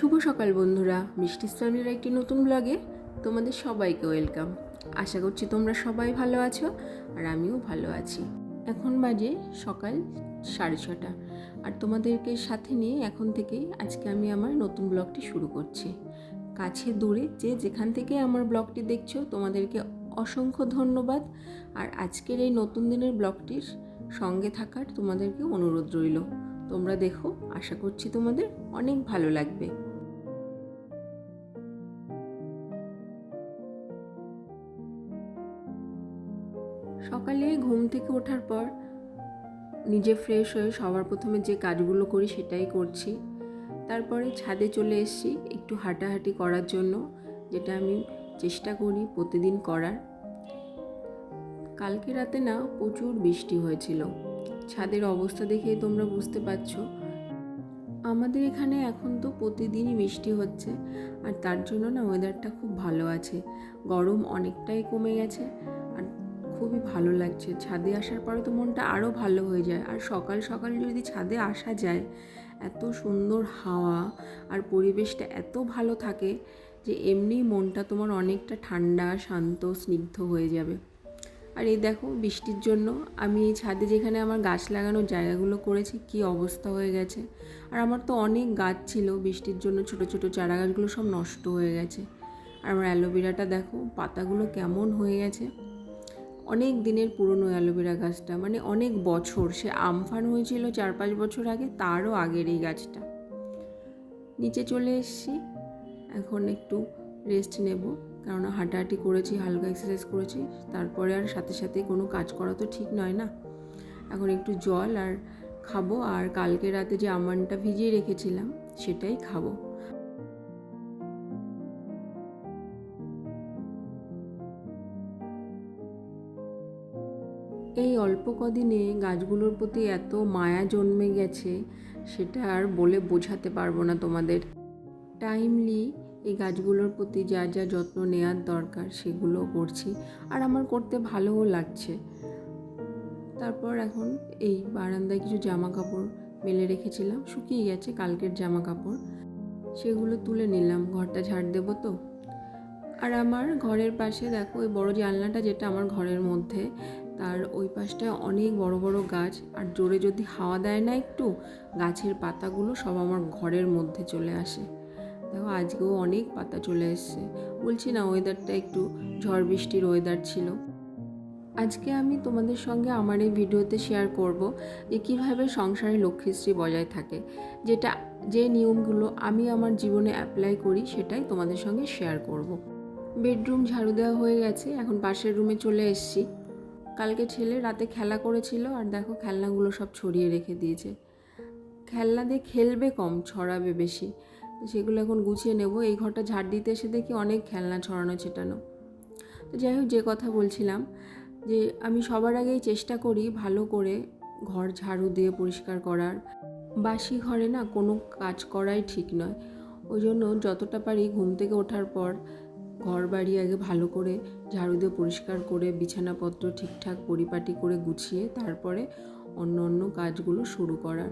শুভ সকাল বন্ধুরা, মিষ্টি ফ্যামিলির একটি নতুন ব্লগে তোমাদের সবাইকে ওয়েলকাম। আশা করছি তোমরা সবাই ভালো আছো আর আমিও ভালো আছি। এখন বাজে সকাল 6:30 আর তোমাদেরকে সাথে নিয়ে এখন থেকেই আজকে আমি আমার নতুন ব্লগটি শুরু করছি। কাছে দূরে যে যেখান থেকে আমার ব্লগটি দেখছো তোমাদেরকে অসংখ্য ধন্যবাদ। আর আজকের এই নতুন দিনের ব্লগটির সঙ্গে থাকার তোমাদেরকে অনুরোধ রইল। তোমরা দেখো, আশা করছি তোমাদের অনেক ভালো লাগবে। সকালে ঘুম থেকে ওঠার পর নিজে ফ্রেশ হয়ে সবার প্রথমে যে কাজগুলো করি সেটাই করছি। তারপরে ছাদে চলে এসেছি একটু হাঁটাহাঁটি করার জন্য, যেটা আমি চেষ্টা করি প্রতিদিন করার। কালকে রাতে না প্রচুর বৃষ্টি হয়েছিল। ছাদের অবস্থা দেখেই তোমরা বুঝতে পারছো। আমাদের এখানে এখন তো প্রতিদিনই বৃষ্টি হচ্ছে, আর তার জন্য না ওয়েদারটা খুব ভালো আছে। গরম অনেকটাই কমে গেছে আর খুবই ভালো লাগছে। ছাদে আসার পরে তো মনটা আরও ভালো হয়ে যায়। আর সকাল সকাল যদি ছাদে আসা যায়, এত সুন্দর হাওয়া আর পরিবেশটা এত ভালো থাকে যে এমনি মনটা তোমার অনেকটা ঠান্ডা, শান্ত, স্নিগ্ধ হয়ে যাবে। আর এই দেখো, বৃষ্টির জন্য আমি এই ছাদে যেখানে আমার গাছ লাগানোর জায়গাগুলো করেছি কী অবস্থা হয়ে গেছে। আর আমার তো অনেক গাছ ছিল, বৃষ্টির জন্য ছোট ছোট চারা গাছগুলো সব নষ্ট হয়ে গেছে। আর আমার অ্যালোভেরাটা দেখো, পাতাগুলো কেমন হয়ে গেছে। অনেক দিনের পুরনো অ্যালোভেরা গাছটা, মানে অনেক বছর, সে আমফান হয়েছিল 4-5 বছর আগে, তারও আগের এই গাছটা। নিচে চলে এসেছি, এখন একটু রেস্ট নেব, কেননা হাঁটাহাঁটি করেছি, হালকা এক্সারসাইজ করেছি, তারপরে আর সাথে সাথে কোনো কাজ করা তো ঠিক নয় না। এখন একটু জল আর খাবো, আর কালকে রাতে যে আমন্ডটা ভিজিয়ে রেখেছিলাম সেটাই খাবো। এই অল্প কদিনে গাছগুলোর প্রতি এত মায়া জন্মে গেছে, সেটা আর বলে বোঝাতে পারবো না তোমাদের। টাইমলি এই গাছগুলোর প্রতি যা যা যত্ন নেওয়ার দরকার সেগুলো করছি, আর আমার করতে ভালোও লাগছে। তারপর এখন এই বারান্দায় কিছু জামা কাপড় মেলে রেখেছিলাম, শুকিয়ে গেছে কালকের জামা কাপড়, সেগুলো তুলে নিলাম, ঘরটা ঝাড় দেবো তো। আর আমার ঘরের পাশে দেখো, ওই বড় জানলাটা যেটা আমার ঘরের মধ্যে, তার ওই পাশটায় অনেক বড় বড় গাছ, আর জোরে যদি হাওয়া দেয় না একটু, গাছের পাতাগুলো সব আমার ঘরের মধ্যে চলে আসে। দেখো আজকেও অনেক পাতা চলে এসছে। বলছি না, ওয়েদারটা একটু ঝড় বৃষ্টির ওয়েদার ছিল। আজকে আমি তোমাদের সঙ্গে আমার এই ভিডিওতে শেয়ার করব যে কীভাবে সংসারে লক্ষ্মীশ্রী বজায় থাকে, যে নিয়মগুলো আমি আমার জীবনে অ্যাপ্লাই করি সেটাই তোমাদের সঙ্গে শেয়ার করব। বেডরুম ঝাড়ু দেওয়া হয়ে গেছে, এখন পাশের রুমে চলে এসেছি। কালকে ছেলে রাতে খেলা করেছিল, আর দেখো খেলনাগুলো সব ছড়িয়ে রেখে দিয়েছে। খেলনা দিয়ে খেলবে কম, ছড়াবে বেশি, তো সেগুলো এখন গুছিয়ে নেব। এই ঘরটা ঝাড় দিতে এসে দেখি অনেক খেলনা ছড়ানো ছেটানো। তো যাই হোক, যে কথা বলছিলাম, যে আমি সবার আগেই চেষ্টা করি ভালো করে ঘর ঝাড়ু দিয়ে পরিষ্কার করার। বাসি ঘরে না কোনো কাজ করাই ঠিক নয়। ওই জন্য যতটা পারি ঘুম থেকে ওঠার পর ঘর বাড়ি আগে ভালো করে ঝাড়ু দিয়ে পরিষ্কার করে, বিছানাপত্র ঠিকঠাক পরিপাটি করে গুছিয়ে তারপরে অন্য অন্য কাজগুলো শুরু করার।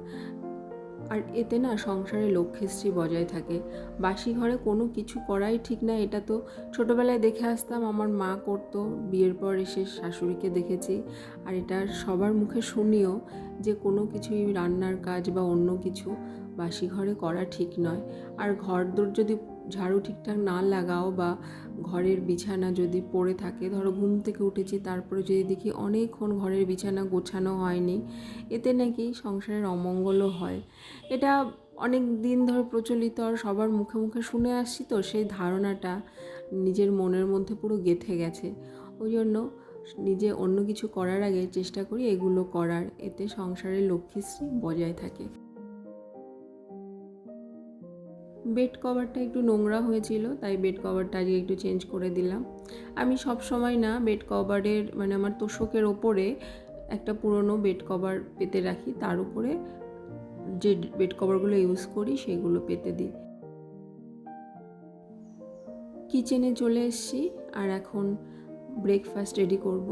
আর এতে না সংসারে লক্ষ্মীশ্রী বজায় থাকে। বাসি ঘরে কোনো কিছু করাই ঠিক না, এটা তো ছোটোবেলায় দেখে আসতাম, আমার মা করতো, বিয়ের পর এসে শাশুড়িকে দেখেছি, আর এটা সবার মুখে শুনিও যে কোনো কিছুই রান্নার কাজ বা অন্য কিছু বাসি ঘরে করা ঠিক নয়। আর ঘরদোর যদি ঝাড়ু ঠিকঠাক না লাগাও বা ঘরের বিছানা যদি পড়ে থাকে, ধরো ঘুম থেকে উঠেছি তারপরে যদি দেখি অনেকক্ষণ ঘরের বিছানা গোছানো হয়নি, এতে নাকি সংসারের অমঙ্গলও হয়। এটা অনেক দিন ধরে প্রচলিত, আর সবার মুখে মুখে শুনে আসছি, তো সেই ধারণাটা নিজের মনের মধ্যে পুরো গেঁথে গেছে। ওই জন্য নিজে অন্য কিছু করার আগে চেষ্টা করি এগুলো করার, এতে সংসারের লক্ষ্মীশ্রী বজায় থাকে। বেড কভারটা একটু নোংরা হয়েছিল, তাই বেড কভারটা আজকে একটু চেঞ্জ করে দিলাম। আমি সব সময় না বেড কভারের, মানে আমার তোশকের ওপরে একটা পুরনো বেড কভার পেতে রাখি, তার উপরে যে বেড কভারগুলো ইউজ করি সেগুলো পেতে দিই। কিচেনে চলে এসেছি, আর এখন ব্রেকফাস্ট রেডি করব।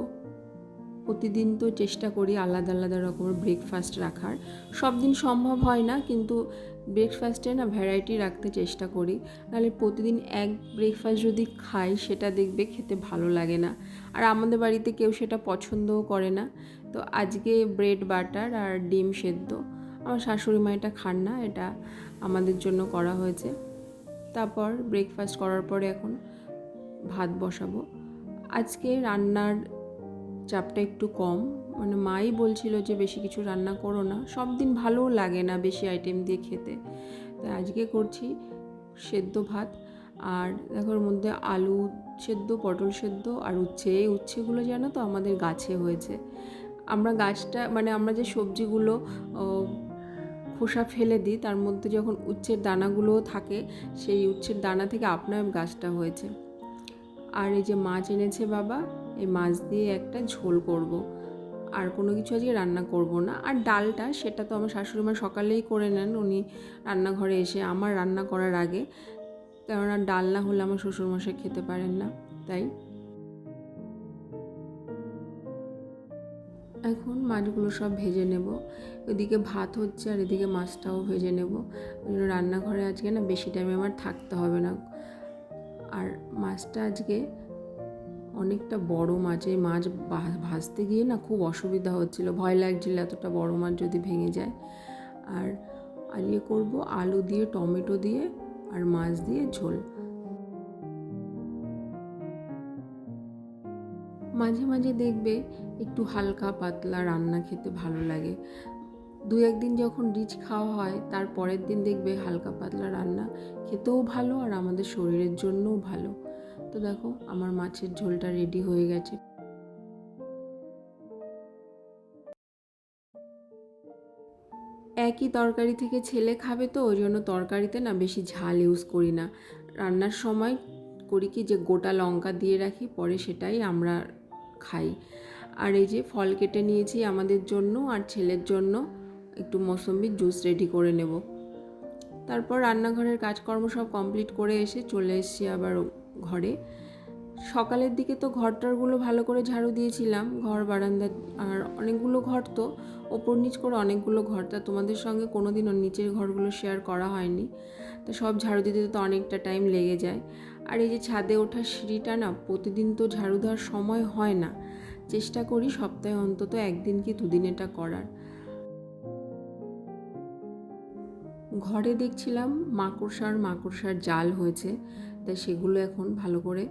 প্রতিদিন তো চেষ্টা করি আলাদা আলাদা রকমের ব্রেকফাস্ট রাখার। সব দিন সম্ভব হয় না, কিন্তু ব্রেকফাস্টে না ভ্যারাইটি রাখতে চেষ্টা করি। নাহলে প্রতিদিন এক ব্রেকফাস্ট যদি খাই সেটা দেখবে খেতে ভালো লাগে না, আর আমাদের বাড়িতে কেউ সেটা পছন্দও করে না। তো আজকে ব্রেড বাটার আর ডিম সেদ্ধ, আমার শাশুড়ি মা এটা খান না, এটা আমাদের জন্য করা হয়েছে। তারপর ব্রেকফাস্ট করার পরে এখন ভাত বসাবো। আজকে রান্নার চাপটা একটু কম, মানে মাই বলছিল যে বেশি কিছু রান্না করো না, সব দিন ভালোও লাগে না বেশি আইটেম দিয়ে খেতে। তাই আজকে করছি সেদ্ধ ভাত, আর দেখো ওর মধ্যে আলু সেদ্ধ, পটল সেদ্ধ আর উচ্ছে। এই উচ্ছেগুলো জানো তো আমাদের গাছে হয়েছে। আমরা গাছটা মানে আমরা যে সবজিগুলো খোসা ফেলে দিই তার মধ্যে যখন উচ্ছের দানাগুলোও থাকে, সেই উচ্ছের দানা থেকে আপনার গাছটা হয়েছে। আর এই যে মাছ এনেছে বাবা, এই মাছ দিয়ে একটা ঝোল করব, আর কোনো কিছু আজকে রান্না করব না। আর ডালটা সেটা তো আমার শাশুড়ি মা সকালেই করে নেন, উনি রান্নাঘরে এসে আমার রান্না করার আগে, কেননা ডাল না হলে আমার শ্বশুরমশাই খেতে পারেন না। তাই এখন মাছগুলো সব ভেজে নেব, ওইদিকে ভাত হচ্ছে আর এদিকে মাছটাও ভেজে নেব। ওই জন্য রান্নাঘরে আজকে না বেশি টাইম আমার থাকতে হবে না। আর মাছটা আজকে অনেকটা বড় মাছ, এই মাছ ভাজতে গিয়ে না খুব অসুবিধা হচ্ছিল, ভয় লাগছিল এতটা বড় মাছ যদি ভেঙে যায়। আর আজকে করব আলু দিয়ে, টমেটো দিয়ে আর মাছ দিয়ে ঝোল। মাঝে মাঝে দেখবে একটু হালকা পাতলা রান্না খেতে ভালো লাগে। দু একদিন যখন রিচ খাওয়া হয় তার পরের দিন দেখবে হালকা পাতলা রান্না খেতেও ভালো আর আমাদের শরীরের জন্যও ভালো। তো দেখো আমার মাছের ঝোলটা রেডি হয়ে গেছে। একই তরকারি থেকে ছেলে খাবে, তো ওই জন্য তরকারিতে না বেশি ঝাল ইউজ করি না। রান্নার সময় করি কি যে গোটা লঙ্কা দিয়ে রাখি, পরে সেটাই আমরা খাই। আর এই যে ফল কেটে নিয়েছি আমাদের জন্য আর ছেলের জন্য, একটু মৌসম্বির জুস রেডি করে নেব। তারপর রান্নাঘরের কাজকর্ম সব কমপ্লিট করে এসে চলে এসেছি আবার ঘরে। সকালের দিকে তো ঘরটারগুলো ভালো করে ঝাড়ু দিয়েছিলাম, ঘর বারান্দা, আর অনেকগুলো ঘর তো ওপর নিচ করে অনেকগুলো ঘর, তা তোমাদের সঙ্গে কোনো দিনও নিচের ঘরগুলো শেয়ার করা হয়নি। তো সব ঝাড়ু দিতে তো অনেকটা টাইম লেগে যায়। আর এই যে ছাদে ওঠার সিঁড়িটা না প্রতিদিন তো ঝাড়ু দেওয়ার সময় হয় না, চেষ্টা করি সপ্তাহে অন্তত একদিন কি দুদিন এটা করার। ঘরে দেখছিলাম মাকড়সার জাল হয়েছে, তাই সেগুলো এখন ভালো করে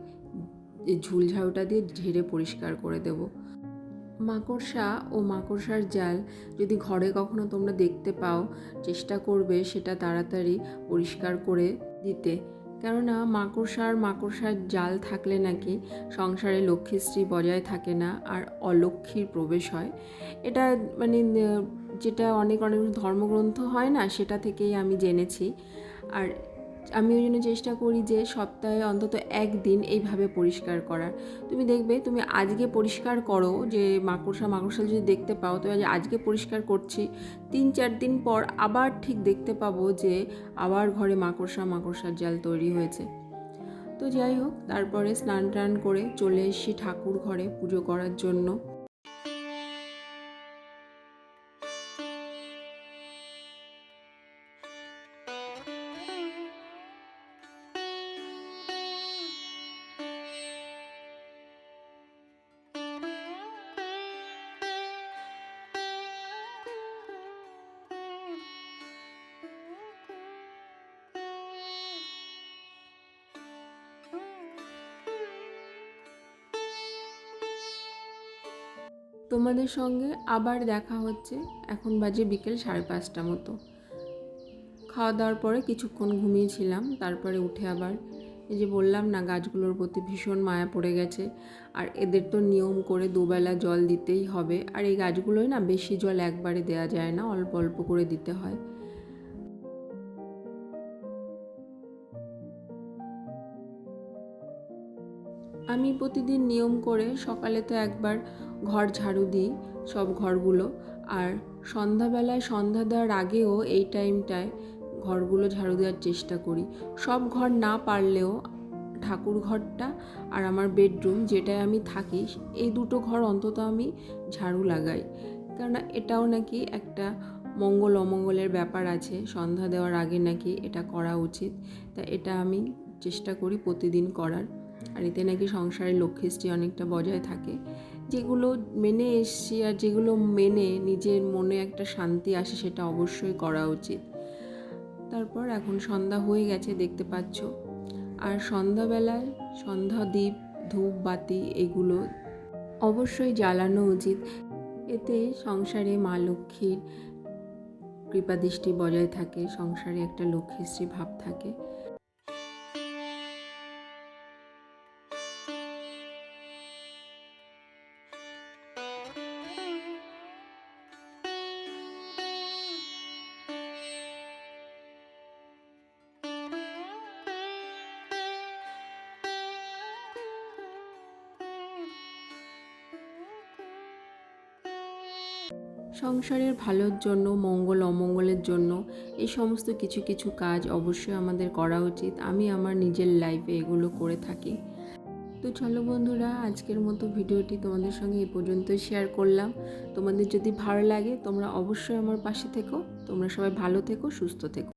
ঝুল ঝাড়ুটা দিয়ে ঝেড়ে পরিষ্কার করে দেব। মাকড়সা ও মাকড়সার জাল যদি ঘরে কখনো তোমরা দেখতে পাও, চেষ্টা করবে সেটা তাড়াতাড়ি পরিষ্কার করে দিতে। কেননা মাকড়সার জাল থাকলে নাকি সংসারে লক্ষ্মীশ্রী বজায় থাকে না আর অলক্ষ্মীর প্রবেশ হয়। এটা মানে যেটা অনেক ধর্মগ্রন্থ হয় না, সেটা থেকেই আমি জেনেছি। আর আমি ওই জন্য চেষ্টা করি যে সপ্তাহে অন্তত একদিন এইভাবে পরিষ্কার করার। তুমি দেখবে তুমি আজকে পরিষ্কার করো, যে মাকড়সা যদি দেখতে পাও, তো আজকে পরিষ্কার করছি, 3-4 দিন পর আবার ঠিক দেখতে পাবো যে আবার ঘরে মাকড়সার জাল তৈরি হয়েছে। তো যাই হোক, তারপরে স্নান টান করে চলে এসেছি ঠাকুর ঘরে পুজো করার জন্য। তোমাদের সঙ্গে আবার দেখা হচ্ছে, এখন বাজে বিকেল 5:30 মতো। খাওয়া দাওয়ার পরে কিছুক্ষণ ঘুমিয়েছিলাম, তারপরে উঠে আবার এই যে বললাম না গাছগুলোর প্রতি ভীষণ মায়া পড়ে গেছে। আর এদের তো নিয়ম করে দুবেলা জল দিতেই হবে, আর এই গাছগুলোয় না বেশি জল একবারে দেওয়া যায় না, অল্প অল্প করে দিতে হয়। আমি প্রতিদিন নিয়ম করে সকালে তো একবার ঘর ঝাড়ু দিই, সব ঘরগুলো, আর সন্ধ্যাবেলায় সন্ধ্যা দেওয়ার আগেও এই টাইমটায় ঘরগুলো ঝাড়ু দেওয়ার চেষ্টা করি। সব ঘর না পারলেও ঠাকুর ঘরটা আর আমার বেডরুম যেটায় আমি থাকি, এই দুটো ঘর অন্তত আমি ঝাড়ু লাগাই, কেননা এটাও নাকি একটা মঙ্গল অমঙ্গলের ব্যাপার আছে, সন্ধ্যা দেওয়ার আগে নাকি এটা করা উচিত। তা এটা আমি চেষ্টা করি প্রতিদিন করার। আর এতে নাকি সংসারে লক্ষ্মীশ্রী অনেকটা বজায় থাকে। যেগুলো মেনে এসছি আর যেগুলো মেনে নিজের মনে একটা শান্তি আসে, সেটা অবশ্যই করা উচিত। তারপর এখন সন্ধ্যা হয়ে গেছে দেখতে পাচ্ছ, আর সন্ধ্যাবেলায় সন্ধ্যা দ্বীপ ধূপ বাতি এগুলো অবশ্যই জ্বালানো উচিত। এতে সংসারে মা লক্ষ্মীর কৃপাদৃষ্টি বজায় থাকে, সংসারে একটা লক্ষ্মীশ্রী ভাব থাকে। সংসারের ভালোর জন্য, মঙ্গল অমঙ্গলের জন্য এই সমস্ত কিছু কিছু কাজ অবশ্যই আমাদের করা উচিত। আমি আমার নিজের লাইফে এগুলো করে থাকি। তো চলো বন্ধুরা, আজকের মতো ভিডিওটি তোমাদের সঙ্গে এই পর্যন্তই শেয়ার করলাম। তোমাদের যদি ভালো লাগে তোমরা অবশ্যই আমার পাশে থেকো। তোমরা সবাই ভালো থেকো, সুস্থ থেকো।